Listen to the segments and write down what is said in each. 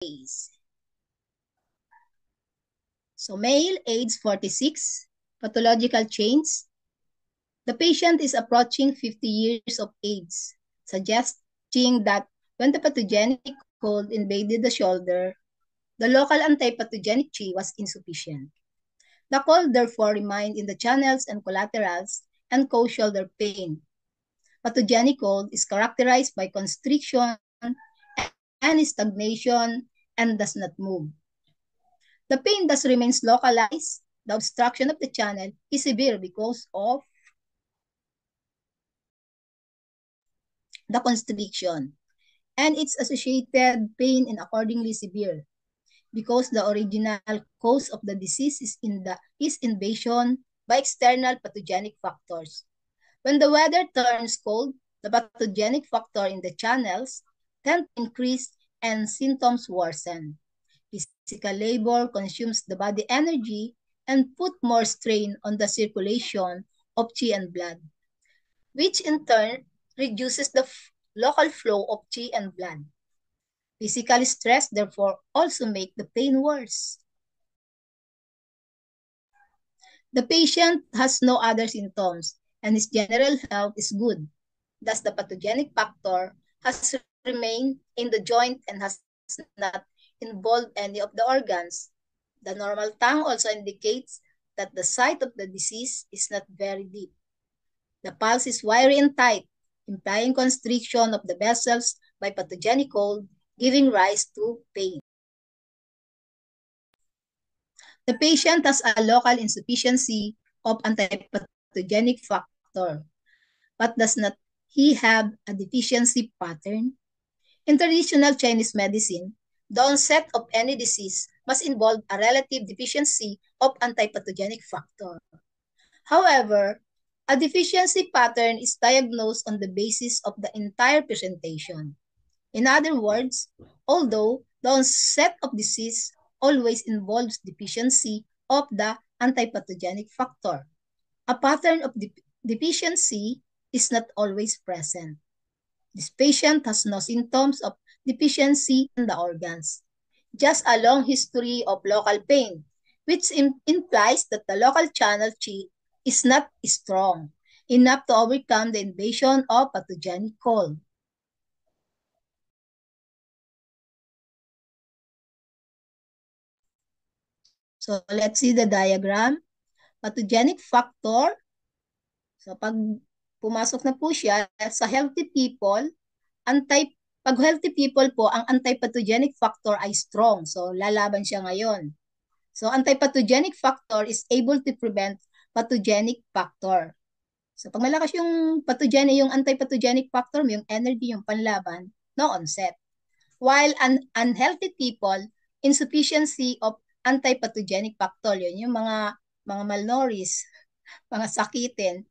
case. So male, age 46, pathological change. The patient is approaching 50 years of age, suggesting that when the pathogenic cold invaded the shoulder, the local antipathogenic Chi was insufficient. The cold therefore remained in the channels and collaterals and caused shoulder pain. Pathogenic cold is characterized by constriction and stagnation and does not move. The pain thus remains localized. The obstruction of the channel is severe because of the constriction, and its associated pain is accordingly severe because the original cause of the disease is invasion by external pathogenic factors. When the weather turns cold, the pathogenic factor in the channels tend to increase and symptoms worsen. Physical labor consumes the body energy and put more strain on the circulation of Qi and blood, which in turn reduces the local flow of Qi and blood. Physical stress, therefore, also make the pain worse. The patient has no other symptoms and his general health is good. Thus, the pathogenic factor has remained in the joint and has not involved any of the organs. The normal tongue also indicates that the site of the disease is not very deep. The pulse is wiry and tight, implying constriction of the vessels by pathogenic cold, giving rise to pain. The patient has a local insufficiency of antipathogenic factor, but does not he have a deficiency pattern? In traditional Chinese medicine, the onset of any disease must involve a relative deficiency of antipathogenic factor. However, a deficiency pattern is diagnosed on the basis of the entire presentation. In other words, although the onset of disease always involves deficiency of the antipathogenic factor, a pattern of deficiency is not always present. This patient has no symptoms of deficiency in the organs, just a long history of local pain, which implies that the local channel Qi is not strong enough to overcome the invasion of pathogenic cold. So let's see the diagram. Pathogenic factor. So pag pumasok na po siya sa healthy people, pag healthy people po, ang antipathogenic factor ay strong. So lalaban siya ngayon. So antipathogenic factor is able to prevent pathogenic factor. So pag malakas yung yung antipathogenic factor mo, yung energy, yung panlaban, no onset. While unhealthy people, insufficiency of antipathogenic factor, yun yung mga malnourished, mga sakitin.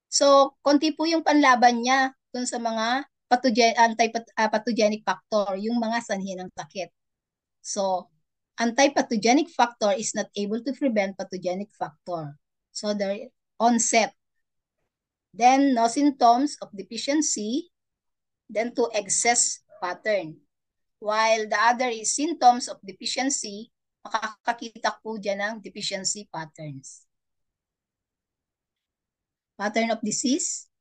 So, konti po yung panlaban niya dun sa mga antipathogenic factor, yung mga sanhi ng sakit. So, antipathogenic factor is not able to prevent pathogenic factor. So, the onset. Then, no symptoms of deficiency. Then, to excess pattern. While the other is symptoms of deficiency, makakakita po dyan ng deficiency patterns. Pattern of disease.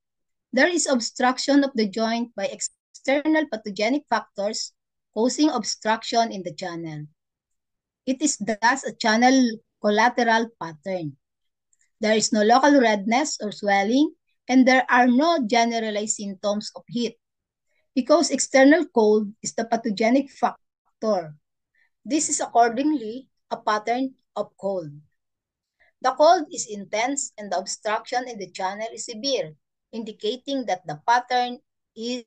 There is obstruction of the joint by external pathogenic factors causing obstruction in the channel. It is thus a channel collateral pattern. There is no local redness or swelling, and there are no generalized symptoms of heat, because external cold is the pathogenic factor. This is accordingly a pattern of cold. The cold is intense and the obstruction in the channel is severe, indicating that the pattern is